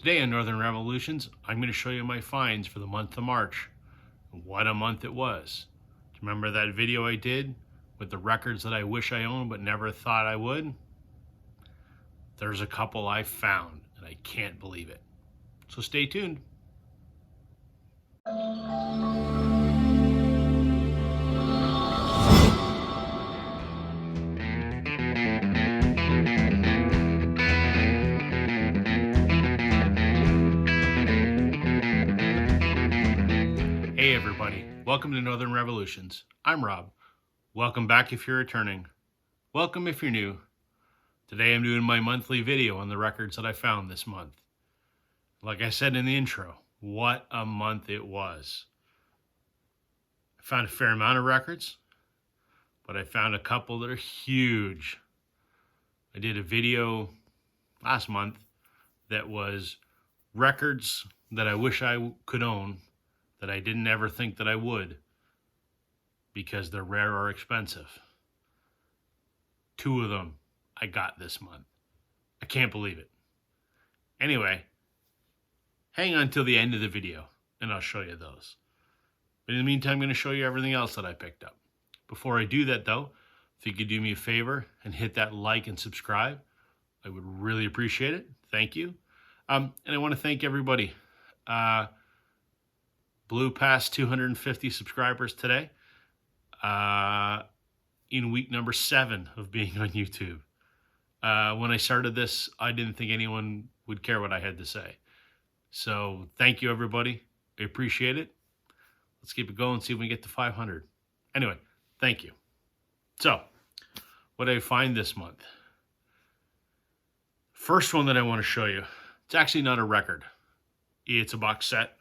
Today on Northern Revolutions, I'm going to show you my finds for the month of March. What a month it was. Do you remember that video I did with the records that I wish I owned but never thought I would? There's a couple I found and I can't believe it. So stay tuned. Hey everybody, welcome to Northern Revolutions. I'm Rob. Welcome back if you're returning. Welcome if you're new. Today I'm doing my monthly video on the records that I found this month. Like I said in the intro, what a month it was. I found a fair amount of records, but I found a couple that are huge. I did a video last month that was records that I wish I could own that I didn't ever think that I would because they're rare or expensive. Two of them I got this month. I can't believe it. Anyway, hang on till the end of the video and I'll show you those. But in the meantime, I'm going to show you everything else that I picked up. Before I do that though, if you could do me a favor and hit that like and subscribe, I would really appreciate it. Thank you. And I want to thank everybody. Blew past 250 subscribers today in week number 7 of being on YouTube. When I started this, I didn't think anyone would care what I had to say. So thank you, everybody. I appreciate it. Let's keep it going, see if we can get to 500. Anyway, thank you. So, what did I find this month? First one that I want to show you. It's actually not a record. It's a box set.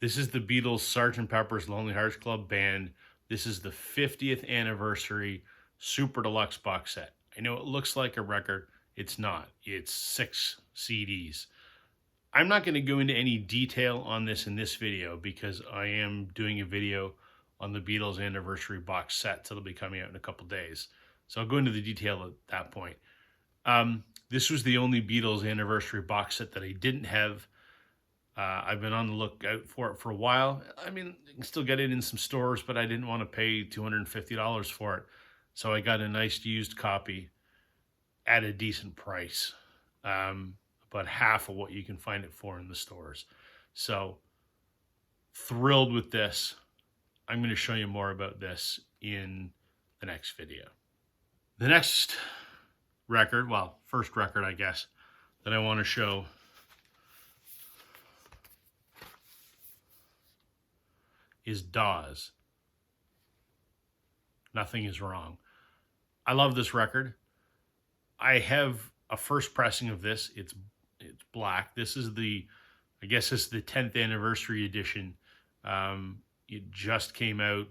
This is the Beatles Sgt. Pepper's Lonely Hearts Club Band. This is the 50th anniversary Super Deluxe box set. I know it looks like a record. It's not. It's 6 CDs. I'm not going to go into any detail on this in this video because I am doing a video on the Beatles anniversary box set that'll be coming out in a couple days. So I'll go into the detail at that point. This was the only Beatles anniversary box set that I didn't have. I've been on the lookout for it for a while. I mean, you can still get it in some stores, but I didn't want to pay $250 for it. So I got a nice used copy at a decent price. About half of what you can find it for in the stores. So thrilled with this. I'm going to show you more about this in the next video. The next record, well, first record, I guess, that I want to show is Dawes. Nothing Is Wrong. I love this record. I have a first pressing of this. It's black. This is I guess this is the 10th anniversary edition. It just came out,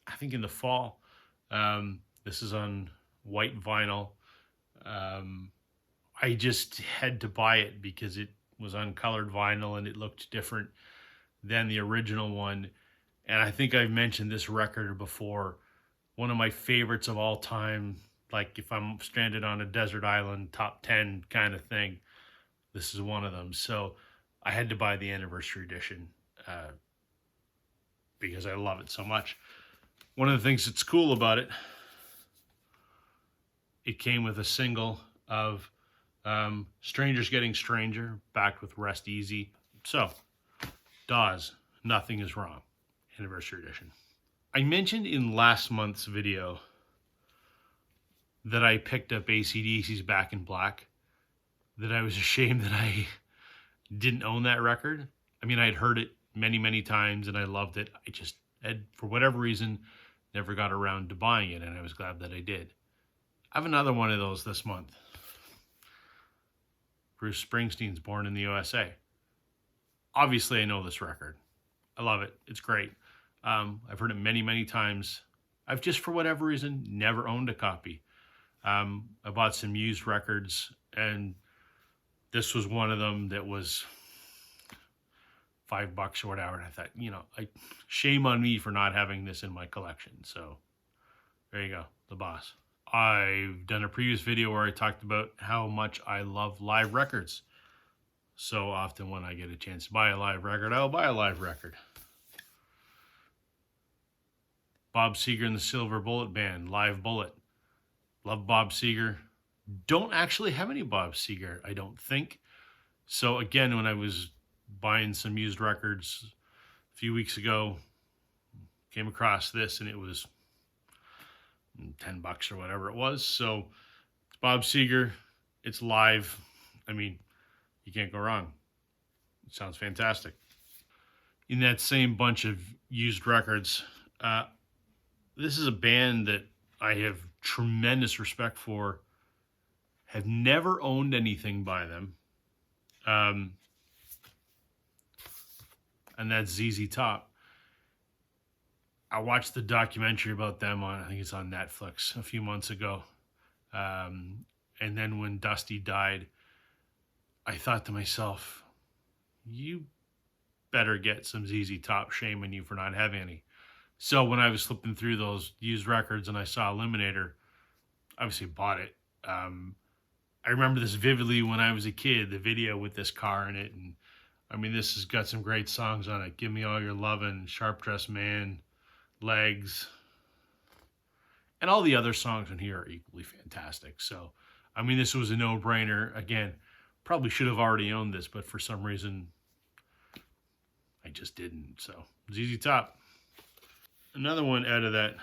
I think, in the fall. This is on white vinyl. I just had to buy it because it was on colored vinyl and it looked different than the original one. And I think I've mentioned this record before. One of my favorites of all time, like if I'm stranded on a desert island, top 10 kind of thing. This is one of them. So I had to buy the anniversary edition because I love it so much. One of the things that's cool about it, it came with a single of Strangers Getting Stranger, backed with Rest Easy. So, Dawes, Nothing Is Wrong, anniversary edition. I mentioned in last month's video that I picked up AC/DC's Back in Black, that I was ashamed that I didn't own that record. I mean, I'd heard it many, many times and I loved it. I just had, for whatever reason, never got around to buying it, and I was glad that I did. I have another one of those this month. Bruce Springsteen's Born in the USA. Obviously, I know this record. I love it. It's great. I've heard it many, many times. I've just, for whatever reason, never owned a copy. I bought some used records, and this was one of them that was $5 or whatever. And I thought, shame on me for not having this in my collection. So there you go, the Boss. I've done a previous video where I talked about how much I love live records. So often when I get a chance to buy a live record, I'll buy a live record. Bob Seger and the Silver Bullet Band, Live Bullet. Love Bob Seger. Don't actually have any Bob Seger, I don't think. So again, when I was buying some used records a few weeks ago, came across this and it was $10 or whatever it was. So it's Bob Seger. It's live. I mean, you can't go wrong. It sounds fantastic. In that same bunch of used records, this is a band that I have tremendous respect for. Have never owned anything by them. And that's ZZ Top. I watched the documentary about them on, I think it's on Netflix, a few months ago. And then when Dusty died, I thought to myself, you better get some ZZ Top, shaming you for not having any. So when I was flipping through those used records and I saw Eliminator, obviously bought it. I remember this vividly when I was a kid, the video with this car in it. And I mean, this has got some great songs on it. Give Me All Your Lovin', Sharp Dressed Man, Legs. And all the other songs on here are equally fantastic. So, I mean, this was a no-brainer. Again, probably should have already owned this, but for some reason, I just didn't. So, ZZ Top. Another one out of that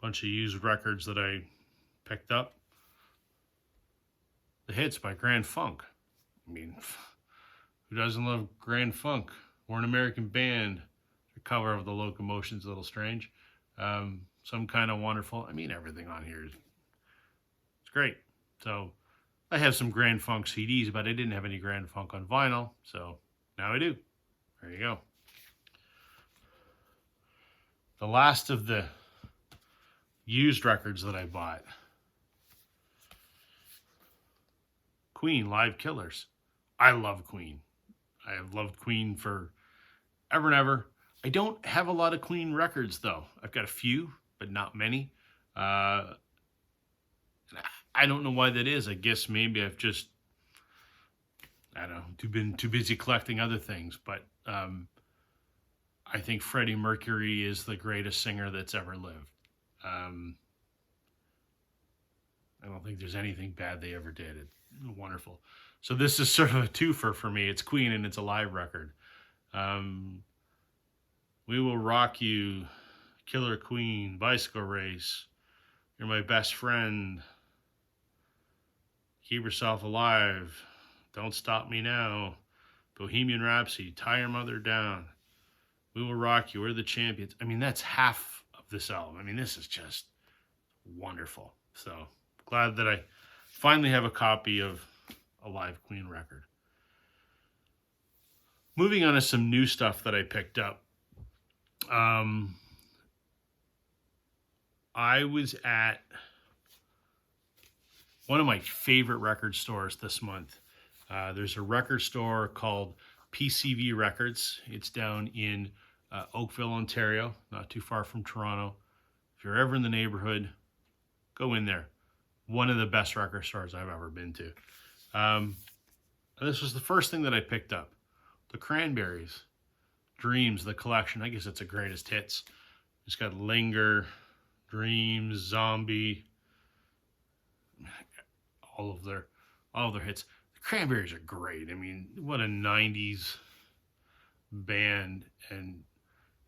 bunch of used records that I picked up. The Hits by Grand Funk. I mean, who doesn't love Grand Funk? We're an American band. The cover of The Locomotion's a little strange. Some Kind of Wonderful. I mean, everything on here is it's great. So I have some Grand Funk CDs, but I didn't have any Grand Funk on vinyl. So now I do. There you go. The last of the used records that I bought. Queen, Live Killers. I love Queen. I have loved Queen for ever and ever. I don't have a lot of Queen records, though. I've got a few, but not many. I don't know why that is. I guess maybe I've just, I don't know, been too busy collecting other things. But I think Freddie Mercury is the greatest singer that's ever lived. I don't think there's anything bad they ever did. It's wonderful. So this is sort of a twofer for me. It's Queen and it's a live record. We Will Rock You, Killer Queen, Bicycle Race, You're My Best Friend, Keep Yourself Alive, Don't Stop Me Now, Bohemian Rhapsody, Tie Your Mother Down, We Will Rock You, We're the Champions. I mean, that's half of this album. I mean, this is just wonderful. So glad that I finally have a copy of a live Queen record. Moving on to some new stuff that I picked up. I was at one of my favorite record stores this month. There's a record store called PCV Records. It's down in Oakville, Ontario, not too far from Toronto. If you're ever in the neighborhood, go in there. One of the best record stores I've ever been to. And this was the first thing that I picked up. The Cranberries. Dreams, the collection. I guess it's a greatest hits. It's got Linger, Dreams, Zombie, all of their hits. The Cranberries are great. I mean, what a 90s band. And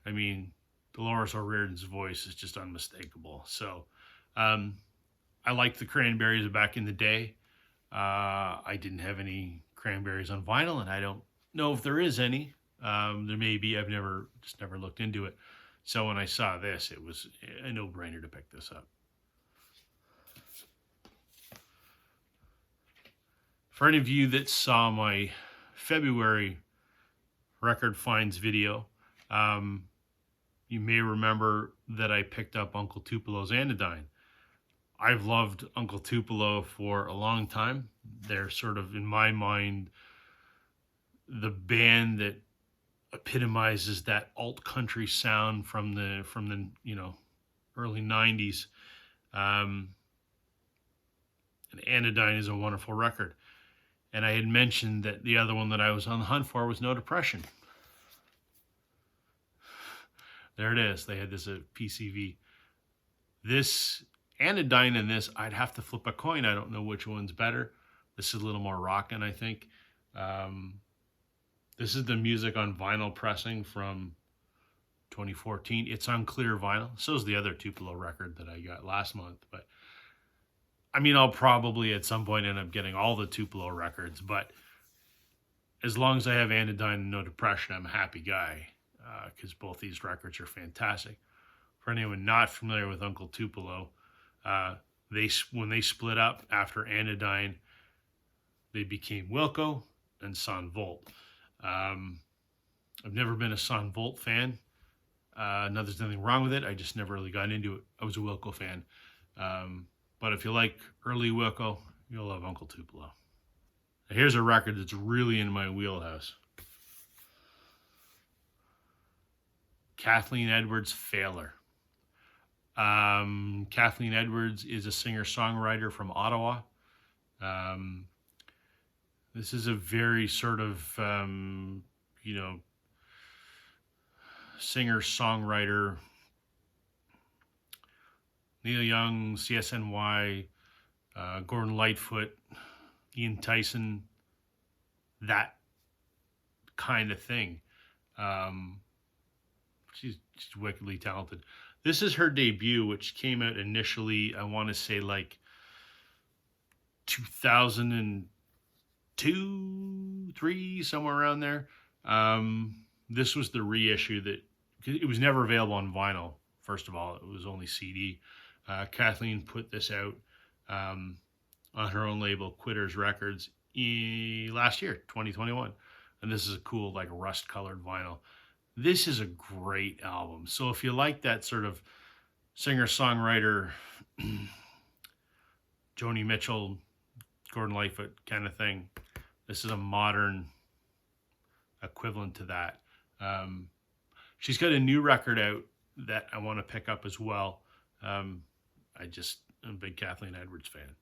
I mean, Dolores O'Riordan's voice is just unmistakable. So I liked the Cranberries back in the day. I didn't have any Cranberries on vinyl, and I don't know if there is any. There may be. I've never looked into it. So when I saw this, it was a no-brainer to pick this up. For any of you that saw my February record finds video, you may remember that I picked up Uncle Tupelo's Anodyne. I've loved Uncle Tupelo for a long time. They're sort of, in my mind, the band that epitomizes that alt country sound from the early 90s. Anodyne is a wonderful record. And I had mentioned that the other one that I was on the hunt for was No Depression. There it is. They had this at PCV. This Anodyne and this, I'd have to flip a coin. I don't know which one's better. This is a little more rockin', I think. This is the music on vinyl pressing from 2014. It's on clear vinyl. So is the other Tupelo record that I got last month. But I mean, I'll probably at some point end up getting all the Tupelo records. But as long as I have Anodyne and No Depression, I'm a happy guy, because both these records are fantastic. For anyone not familiar with Uncle Tupelo, when they split up after Anodyne, they became Wilco and Son Volt. I've never been a Son Volt fan. No, there's nothing wrong with it. I just never really got into it. I was a Wilco fan. But if you like early Wilco, you'll love Uncle Tupelo. Now, here's a record that's really in my wheelhouse. Kathleen Edwards' Failure. Kathleen Edwards is a singer-songwriter from Ottawa. This is a very sort of, singer-songwriter. Neil Young, CSNY, Gordon Lightfoot, Ian Tyson, that kind of thing. She's wickedly talented. This is her debut, which came out initially, I want to say like 2002, 3, somewhere around there. This was the reissue that, it was never available on vinyl. First of all, it was only CD. Kathleen put this out on her own label, Quitters Records, last year, 2021. And this is a cool, like, rust-colored vinyl. This is a great album. So if you like that sort of singer-songwriter, Joni Mitchell, Gordon Lightfoot kind of thing, this is a modern equivalent to that. She's got a new record out that I want to pick up as well. I'm a big Kathleen Edwards fan.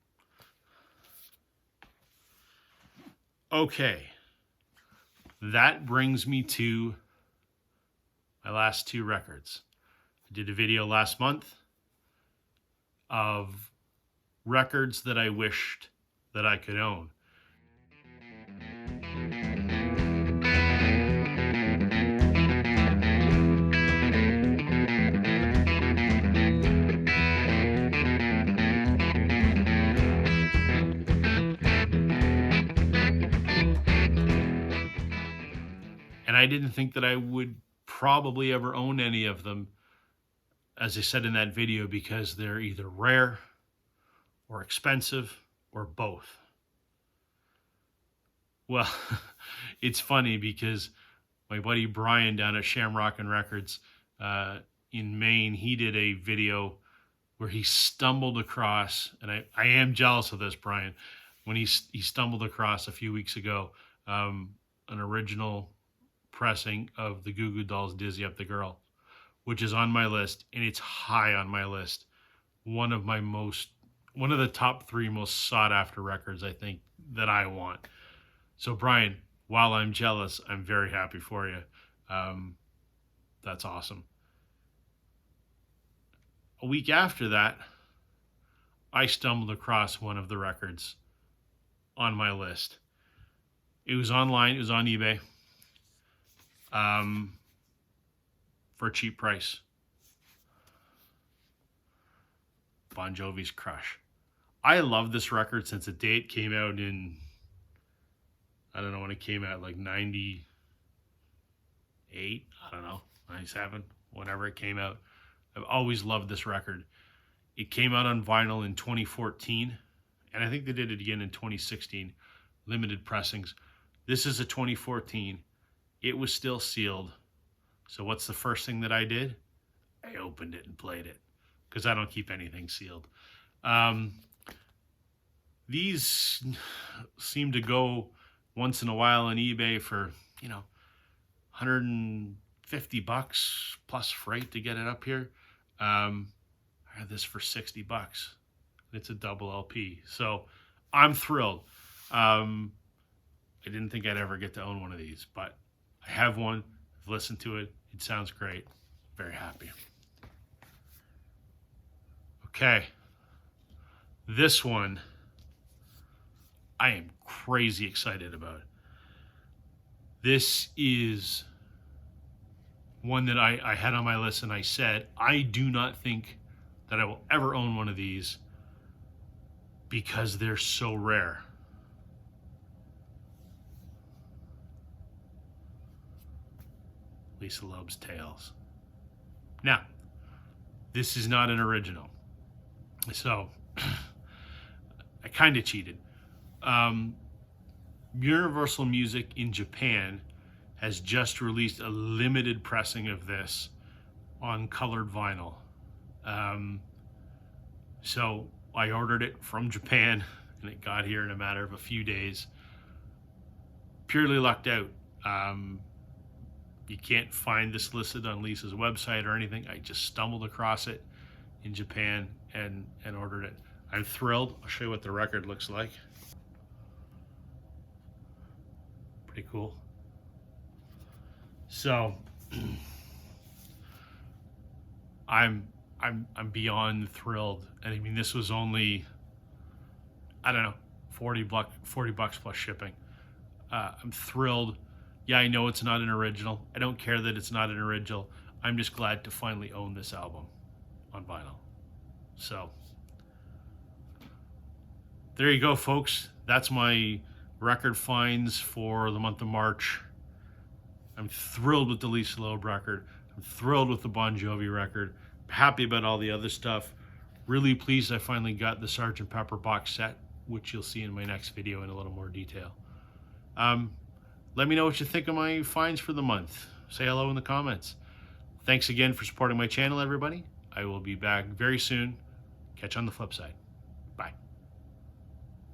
Okay. That brings me to my last two records. I did a video last month of records that I wished that I could own. And I didn't think that I would probably ever own any of them, as I said in that video, because they're either rare or expensive or both. Well, it's funny because my buddy Brian down at Shamrock and Records in Maine, he did a video where he stumbled across, and I am jealous of this, Brian, when he stumbled across a few weeks ago an original pressing of the Goo Goo Dolls' Dizzy Up the Girl, which is on my list, and it's high on my list. One of the top 3 most sought after records, I think, that I want. So Brian, while I'm jealous, I'm very happy for you. That's awesome. A week after that, I stumbled across one of the records on my list. It was online, it was on eBay. For a cheap price. Bon Jovi's Crush. I love this record since the day it came out in, I don't know when it came out, like 98, I don't know, 97, whenever it came out. I've always loved this record. It came out on vinyl in 2014, and I think they did it again in 2016, limited pressings. This is a 2014. It was still sealed. So what's the first thing that I did? I opened it and played it, because I don't keep anything sealed. These seem to go once in a while on eBay for, $150 plus freight to get it up here. I had this for $60. It's a double LP. So I'm thrilled. I didn't think I'd ever get to own one of these, but I have one. I've listened to it. It sounds great. Very happy. Okay. This one I am crazy excited about. This is one that I had on my list, and I said, I do not think that I will ever own one of these because they're so rare. Lisa Loeb's Tales. Now, this is not an original. So, I kind of cheated. Universal Music in Japan has just released a limited pressing of this on colored vinyl. So I ordered it from Japan, and it got here in a matter of a few days. Purely lucked out. You can't find this listed on Lisa's website or anything. I just stumbled across it in Japan and ordered it. I'm thrilled. I'll show you what the record looks like. Pretty cool. So I'm beyond thrilled. And I mean, this was only, I don't know, 40 bucks plus shipping. I'm thrilled. Yeah, I know it's not an original. I don't care that it's not an original. I'm just glad to finally own this album on vinyl. So there you go, folks. That's my record finds for the month of March. I'm thrilled with the Lisa Loeb record. I'm thrilled with the Bon Jovi record. Happy about all the other stuff. Really pleased I finally got the Sgt. Pepper box set, which you'll see in my next video in a little more detail. Let me know what you think of my finds for the month. Say hello in the comments. Thanks again for supporting my channel, everybody. I will be back very soon. Catch you on the flip side. Bye.